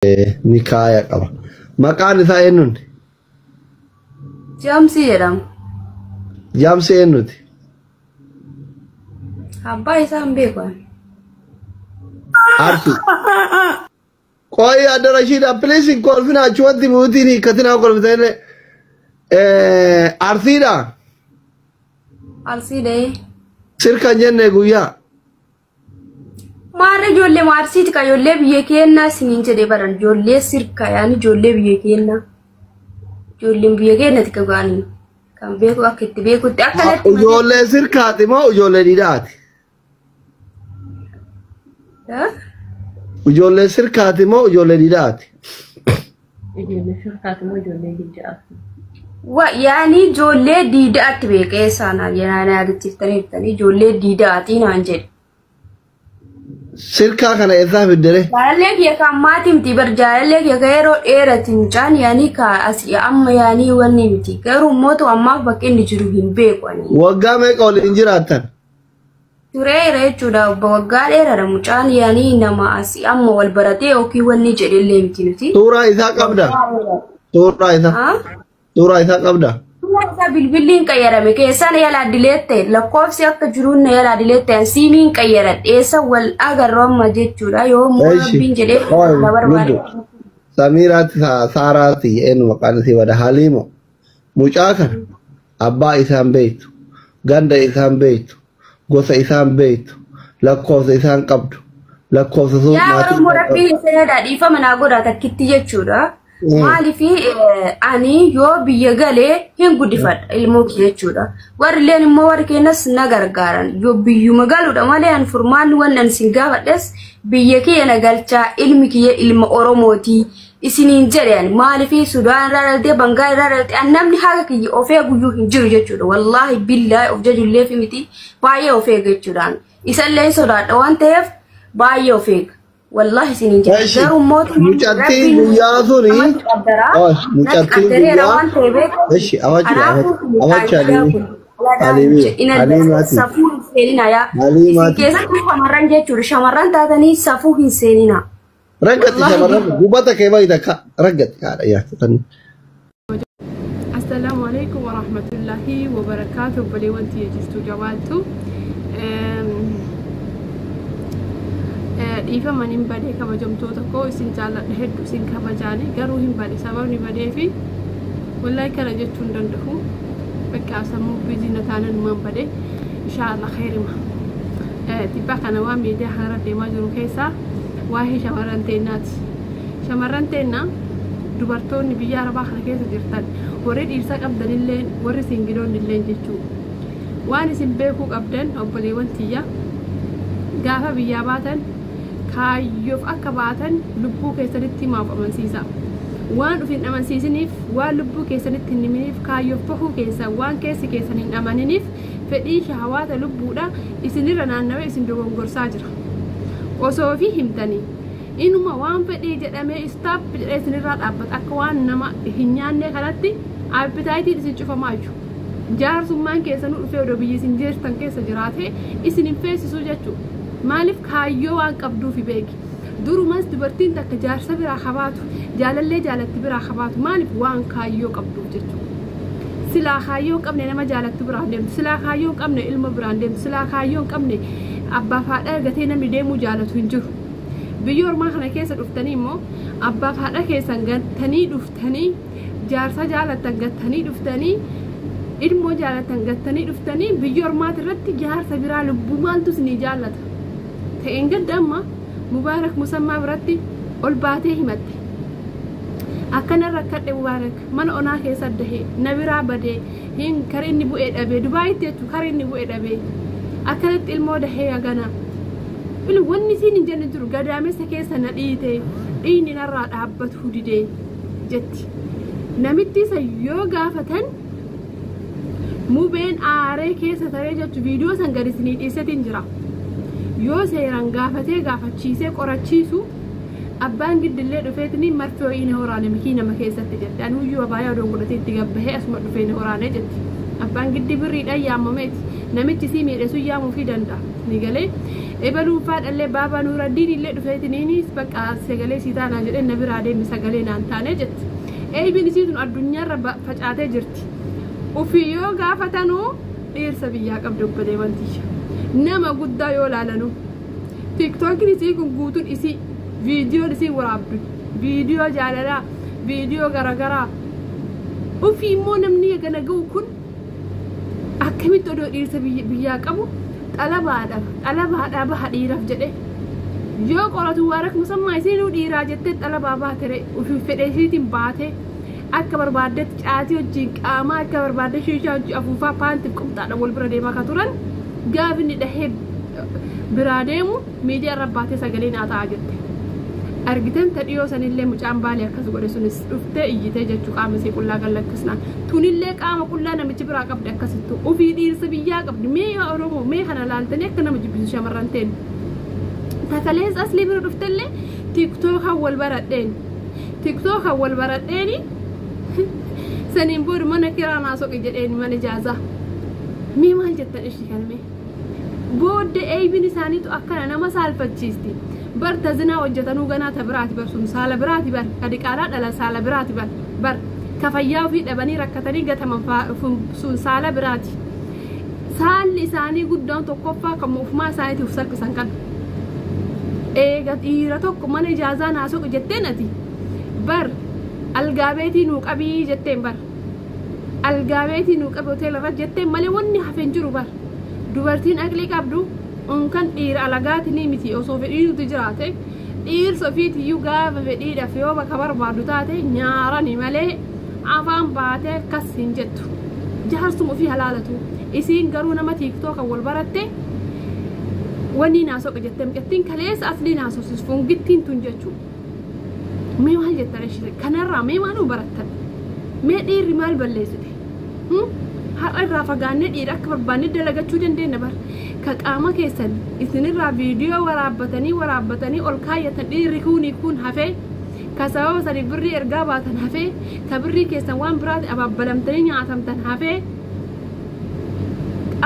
نكاية قبا مكان ثاينون جامسي يرام جامسي إنوتي أباي سام بيكون عارفي كوي أدرى رشيد بليسين كول فينا شوتي بوتيني كتنا كول فينا عارفيدا أرسيدة سيركا جنة قويا مارة جولة مارسيت كا جولة بيكينا سنين جدي بران جولة سيركا يعني جولة بيكينا جولة بيكينا تكواني كان بيكو أكيد بيكو تأكلت جولة سيركا تما جولة ديداتي جولة سيركا تما جولة ديداتي جولة سيركا تما جولة ديداتي ويعني جولة ديدات بيكيسانا يعني أنا تفتني جولة ديداتي نانجل سيركا كان إذا بدره جالك يا كماتي متبر جالك يا غيرو إيرتين جان يعني كأسي أما يعني وني متي غيرو موتو أما بكين نجروهين بيكواني وقامك أول إنجراتن ترى جودا بوغال إيرا مجان يعني نما أسي أما والبراتي أوكي وني جري اللي متي تورا إذا قبدا تورا إذا قبدا bilbilin qayyarame keessan yala dilette lakkoofsi akka jiruun yala dilette siimiin qayyarad eessa wal agarroomma jechuudha yoo muubbiin jedhee na barbaade Samiiraati saaraati eenyu maqaan isii wada haliimo mucaa kana abbaa isaan beektu ganda isaan beektu gosa isaan beektu lakkoofsa isaan qabdu lakkoofsa sun maatii murabbiin isaa daadhiifama naa godha takkitti jechuudha. Maali fi ani yoo biyya galee hin guddifadha ilmoo kee jechuudha. Warri leen immoo warri keenyas na gargaaran yoo biyyuma galuudha malee an furmaanni wannan sin gaafadhes biyya kee na galchaa ilmi kee ilma Oromooti isiniin jedhan maali fi Sudaan irraa dhalatee Bangaal irraa dhalatee an namni haga kiyya ofee guyyuu hin jiru jechuudha. Wallaahi billaahi of jajullee fi miti baay'ee ofee jechuudhaan isallee sodaadha waan ta'eef baay'ee ofee. والله سنين جدار وموت مجتين وياثوني مجتين ايش أوجه عليماتي سفوه سينينا يا كيسا كيف مران جيتشور شمران تاتني سفوه سينينا رقت شمران قبطة كيف يدك رقت يا تتني السلام عليكم ورحمة الله وبركاته بلي وانتي يجستو جوالتو إيفا منين بدي كبجم توتكو إسين جالت هيد إسين كبجاني قروهم بدي سبب نبدي في والله كلا جتون دندهو بكا سمو بيزينة تانا نمان بدي إن شاء الله خير ما تبقى أنا وامي دي حارة دي ماجرو كيسا واهي شمران تينا دوبارتون بيا ربا خلا كيسا جرتان ورد إرساك أبدان اللين ورد سنجلون اللين جتو واني سنبيكو أبدان أبالي وانتيا gaafa biyyaa baatan kaayyoof akka baatan lubbuu keessanitti maaf amansiisa waan dhufin amansiisiniif waan lubbuu keessanitti hin himiniif kaayyoof bahuu keessan waan keessi keessan hin amaniniif fedhii shahawaata lubbuudha isinirra naannawee isin dogongorsaa jira osoo fi himtanii inuma waan fedhii jedhamee istaap jedhee isinirraa dhaabbata akka waan nama hin nyaanne kanatti appitaayitiin isin cufamaa jiru jaarsummaan keessanuu dhufee odoo biyyi isin jeertan keessa jiraate isin hin feesisuu jechuudha. Maalif kaayyoo waan qabduuf beeki durumas dubartiin takka jaarsa biraa qabaatu jaalallee jaalatti biraa qabaatu maalif waan kaayyoo qabduuf jechuudha silaa kaayyoo qabne nama jaalatti biraa deemtu silaa kaayyoo qabne ilma biraa deemtu silaa kaayyoo qabne abbaa haadha gatee namni deemuu jaalatu hin jiru biyya ormaa kana keessa dhuftanii immoo abbaa haadha keessan gattanii dhuftanii jaarsa jaalatan gattanii dhuftanii ilmoo jaalatan gattanii dhuftanii biyya ormaati irratti jaarsa biraa lubbuu maaltu isinii jaallata ta'een gaddaamma mubaarak musammaa biratti ol baatee himatte akkana rakkadhe mubaarak mana onaa keessa dahee na biraa badee hin kareenni bu'ee dhabee dubaayitti jechuun kareenni bu'ee dhabee akkanatti ilmoo dahee hagana wanni siin hin jenne jiru gadaamessa keessa na dhiite dhiinni narraa dhaabbatu didee jetti namitti isa yoo gaafatan mubeen aaree keessa taree jechuun viidiyoo san gadi isinii dhiisetiin jira. yoo seeraan gaafatee gaafachiisee qorachiisu abbaan giddillee dhufeetini marfoo inni horaane mikii nama keessatti jette anuyyuu abaayaa odoon godhatee itti gabbahee asuma dhufee ni horaane jetti abbaan giddi birriidhaan yaamameeti namichi sii miidhasu yaamuu fi danda'a ni galee ebaluun faadhallee baabaa nuuraddiin illee dhufeetiniinis bakka sagalee sii taanaa jedhee na biraa deemi sagalee naan taanee jetti eebiin isiitun addunyaarra facaatee jirti ufii yoo gaafatanuu dhiirsa biyyaa qabdi obbolee wantiisha nama guddaa yoo laalanu tiktookiin isii kun guutuun isii viidiyoon isii waraabdu viidiyoo jaalalaa viidiyoo garagaraa ufii immoo namni eegana ga'u kun akkamitti odoo dhiirsa biyyaa qabu xalabaadhaa baha dhiiraaf jedhe yoo qoratu waarak musammaa isiinuu dhiiraa jettee xalabaa baatere ufii fedheesiitiin baate akka barbaaddetti caatii wajjiin qaamaa akka barbaadde shiishaa wajjii afuufaa paantiif qumxaadha wal bira deemaa ka turan gaafinni dhahee biraa deemu miidiyaa irra baatee sagalee naa ta'a jette argitan tadhiyoo sanillee mucaan baalee akkas godhe sunis dhuftee iyyitee jechuu qaama isii qullaa gallakkisnaan tunillee qaama qullaa namichi biraa qabdi akkasittu ufii dhiirsa biyyaa qabdi mee oromoo mee kana laaltanii akka nama jibbisu shamarran ta'en takalees aslii bira dhuftellee tiktookan wal baradheeni saniin booda mana kiraa naasoqi jedheeni mana ijaazaa mee maal jettan ishii kaname booddee eeybin isaaniitu akkana nama saalfachiisti barta zinaa hojjetanuu ganaa ta biraati bar sun saala biraati bar kadiqaalaa dhala saala biraati bar kafayyaa ofii dhabanii rakkatanii gataman sun saala biraati saalli isaanii guddaan tokkoffaa kan ufumaa isaaniitiif salphisan kan eega dhiira tokko mana ijaazaa naasoqi jetteen ati bar algaabeetii nuu qabii jetteen bar algaabeetii nuu qabi hoteela irra jetteen malee wanni hafeen jiru bar dubartiin aqlii qabdu unkan dhiira alagaatinii miti osoo fedhii nuti jiraate dhiirsa ofiitiyyuu gaafa fedhiidhaaf yoo bakka barbaadu taate nyaarani malee afaan baatee akkas hin jettu jaarsuma ofii halaalatu isiin garuu nama tiiktookan wal baratte wanni naasoqa jettee miqattiin kaleessa aslii naasofsis fungittiin tun jechuu mee maal jettan ishee kanarraa mee maal barattan mee dhiirri maal balleessite har'a irraa fagaannee dhiira akka barbaanne dalagachuu dandeenya bar ka qaama keessan isinirraa viidiyoo waraabbatanii ol kaayyatan dhiirri kun hafee ka sababa sanii birrii ergaa baatan hafee ka birrii keessan waan biraati abaabbalamtanii nyaatamtan hafee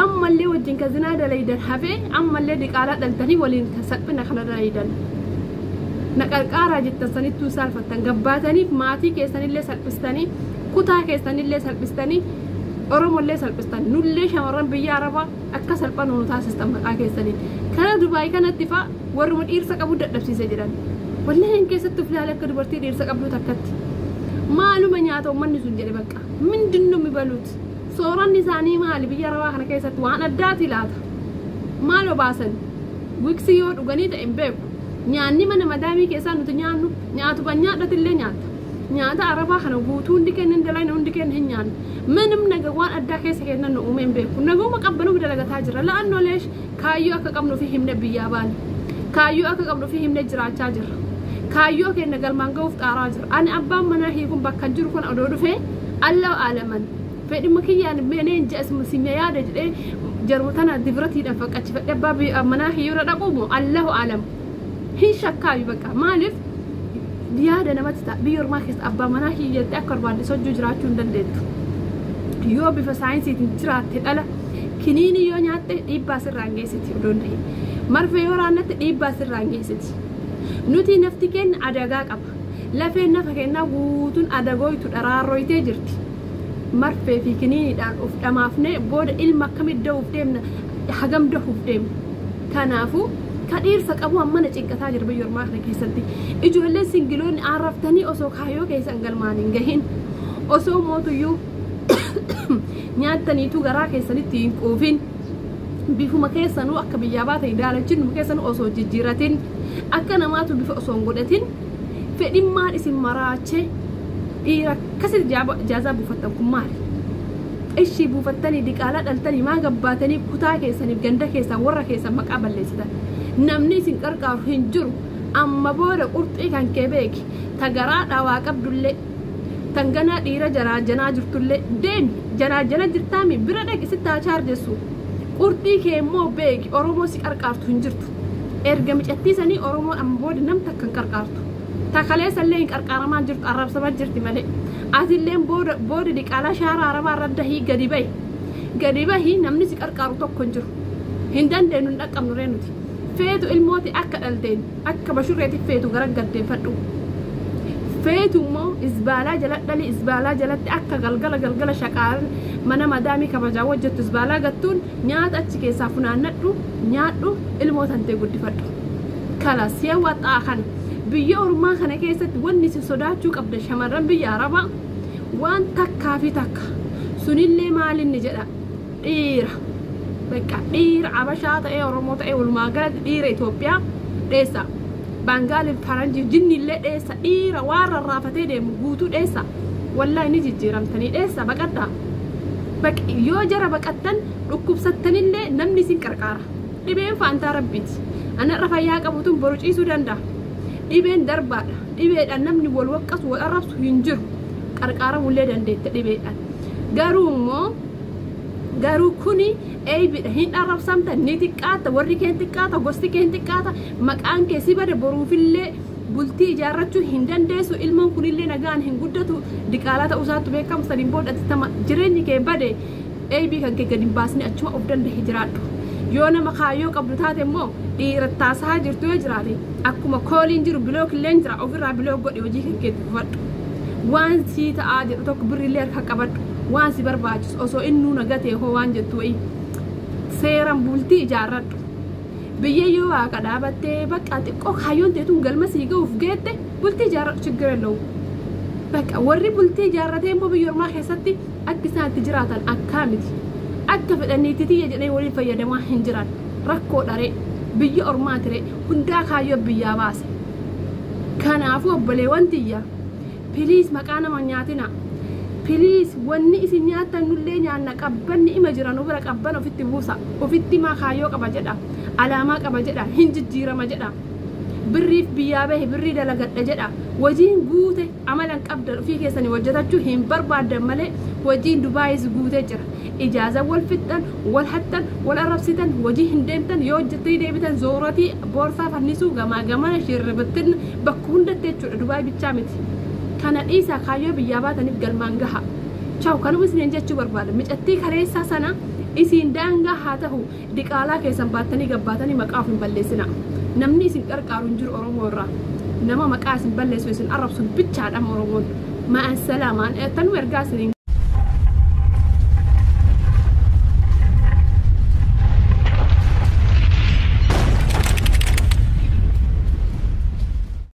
ammallee wajjin ka zinaa dalaydan hafee ammallee diqaalaa dhaltanii waliin salphina kana dalaydan na qarqaaraa jettan sanittuu saalfattan gabbaataniif maatii keessanillee salphistanii kutaa keessanillee salphistanii oromollee salphistan nullee shamarran biyya arabaa akka salphan nu taasistan maqaa keessanii kana dubaay kanatti fa warruma dhiirsa qabu dadhabsiise jedhan walleen keessatti filaale akka dubartii dhiirsa qabdu takkatti maaluma nyaata ummanni sun jedhe bakka mindinnu mibaluut sooranni isaanii maali biyya arabaa kana keessatti waan addaati laata maal obaasan wiksi yoo dhuganii ta'e hin beeku nyaanni mana madaamii keessaa nuti nyaannu nyaatu banyaadhatillee nyaata arabaa kana guutuu hundi kennan dalayna hundi kennan hin nyaannu منم نجوان أداك سكينا نؤمن بكم نجوم قبلوا بدلجة تاجر لا أنه ليش كايو أكقبلوا فيهم نبي يابان كايو أكقبلوا فيهم نجرا تاجر كايو كنا قال ما نقوف تاجر أنا أبا مناهيكم بكنجر كون أدور فيه الله عالما فإذا ما كي يعني بينين جالس مسيميا ده جربتنا دبرتي نفك أشوف أبا مناهي يورا نقومه الله عالم هي شكايو بكا مالف دياده نمت بيور ما خس أبا مناهي يتأكر بعد سجوا جراتون دندت yoo bifa saayinsiitiin jiraatte dhala kiniini yoo nyaatte dhiibbaa sirraan geessiti odoon ta'e marfee yoo raannatte dhiibbaa sirraan geessiti nuti nafti keenya adagaa qaba lafeen nafa keenyaa guutuun adagooytu dharaarrooytee jirti marfee fi kiniiniidhaan of dhamaafnee booda ilma akkamitti da'uuf deemna hagam da'uuf deemna kanaafuu ka dhiirsa qabu ammana cinqataa jira biyya ormaa kana keessatti ijoolleen singiloonni arraftanii osoo kaayyoo keessan galmaan hin gahin osoo mootuyyuu nyaataniitu garaa keessanitti hin quufin bifuma keessanuu akka biyyaa baate daalachiin keessanuu osoo jijjiiratin akka namaatu bifa osoo hin godhatin fedhimmaan isin maraachee dhiira akkasitti jaazaa buufattan kun maali ishii buufattanii diqaalaa dhaltanii maa gabbaatanii kutaa keessaniif ganda keessan warra keessan maqaa balleessitan namni isin qarqaaru hin jiru amma booda qurxii kan kee beeki ta garaa dhaawaa qabdullee tangana dhiira janaa jirtullee deemi jana jirtaami bira dhaqi sittaa chaarjessu qurxii kee immoo beeki oromoo si qarqaartu hin jirtu erga micattiisanii oromoo amma booda nam takkan qarqaartu takaleessallee hin qarqaaramaan jirtu arrabsamaa jirti malee atilleen booda diqaalaa shaaraa arabaa irra dahii gadi bahi قريبة هي نمني سكركارو تكونجر هندان دينو نقم نرينوتي فيتو الموتي أكا الدين أكا بشوريتي فيتو غرق قدين فتو فيتو مو إزبالا جلت دالي إزبالا جلت أكا غلغلا شكار منا مدامي كبجا وجدت إزبالا قدتون نيات أتشكي سافنا ندو نياتو الموت هنتي قد فتو كلا سيوات آخان بيا أورما خنا كيست ونسي صداتو قبل شمرن بيا ربا وان تكا في تكا سنيلي مالي نجدا إيرا بكا إيرا عبشات إيه ورموت إيه والماغرد إيرا إثيوبيا ديسا بانغال الفرنجي جني اللي ديسا إيرا وارا الرافتي دي مقوتو ديسا والله نجي جيرمتني ديسا بقدا بك يو جرى بقتن ركوب ستن اللي نمني سين كركارا ديبين فانتا ربيت أنا رفايا قبوتون بروج إيسو دندا ديبين دربا ديبين نمني والوقت والأربس ينجر كركارا ولي دندت ديبين garuu kuni hin arrabsamta ni xiqqaata warri keen xiqqaata gosti keen xiqqaata maqaan kee si bade boruufillee bultii ijaarrachuu hin dandeessu ilmaan kunillee nagaan hin guddatu diqaalaa ta'uu isaatu beekamsa din boodhatti tama jireenyi kee bade eebii kan kee gadi hin baasne achuma of danda'e jiraadhu yoo nama kaayyoo qabdu taate immoo dhiirattaasaa jirtu yoo jiraate akkuma kooliin jiru bilookilleen jira ofirraa bilook godhi hojii kan keetti fudhadhu waan sii ta'aa jedhu tokko birrillee harka qabadhu waan si barbaachisu osoo innuu nagatee hoo waan jettu wayi seeran bultii ijaarradhu biyya yoo waaqa dhaabattee bakka xiqqoo kaayyoon teetuun galma sii ga'uuf geette bultii ijaarradhu chiggire lowu bakka warri bultii ijaarratee immoo biyya ormaa keessatti akka isaan itti jiraatan akkaa miti akka fedhaniitti tiyya jedhee waliin fayyadamaa hin jiran rakkoo dharee biyya ormaa tiree hundaa kaayyoo biyyaa baase kanaafuu obboleewwan tiyya piliis maqaa nama nyaatina piliis wanni isin nyaatan nullee nyaanna qabbanni ima jiran ubira qabban ofitti buusa ofitti maa kaayyoo qaba jedha alaamaa qaba jedha hin jijjiirama jedha birriif biyyaa bahe birrii dalagadha jedha wajiin guute amalan qabdan ofii keessanii hojjetachuu hin barbaaddan malee wajiin dubaayis guutee jira ijaaza wal fixxan wal hattan wal arrabsitan wajii hin deemtan yoo hojjettanii deebitan zooratii boorsaa fannisuu gamaa gamana shirribattin bakka hundatti jechuudha dubaay bichaa miti kana dhiisaa kaayyoo biyyaa baataniif galmaan gaha chaw kanuma isin jechuu barbaada micattii kareessaa sana isin daangaa haa ta'u diqaalaa keessan baattanii gabbaatanii maqaaf hin balleessina namni isin qarqaaru hin jiru oromoo irraa nama maqaa isin balleessu isin arrabsu bichaadhaan oromoon ma'an salaamaan tanuu ergaa isin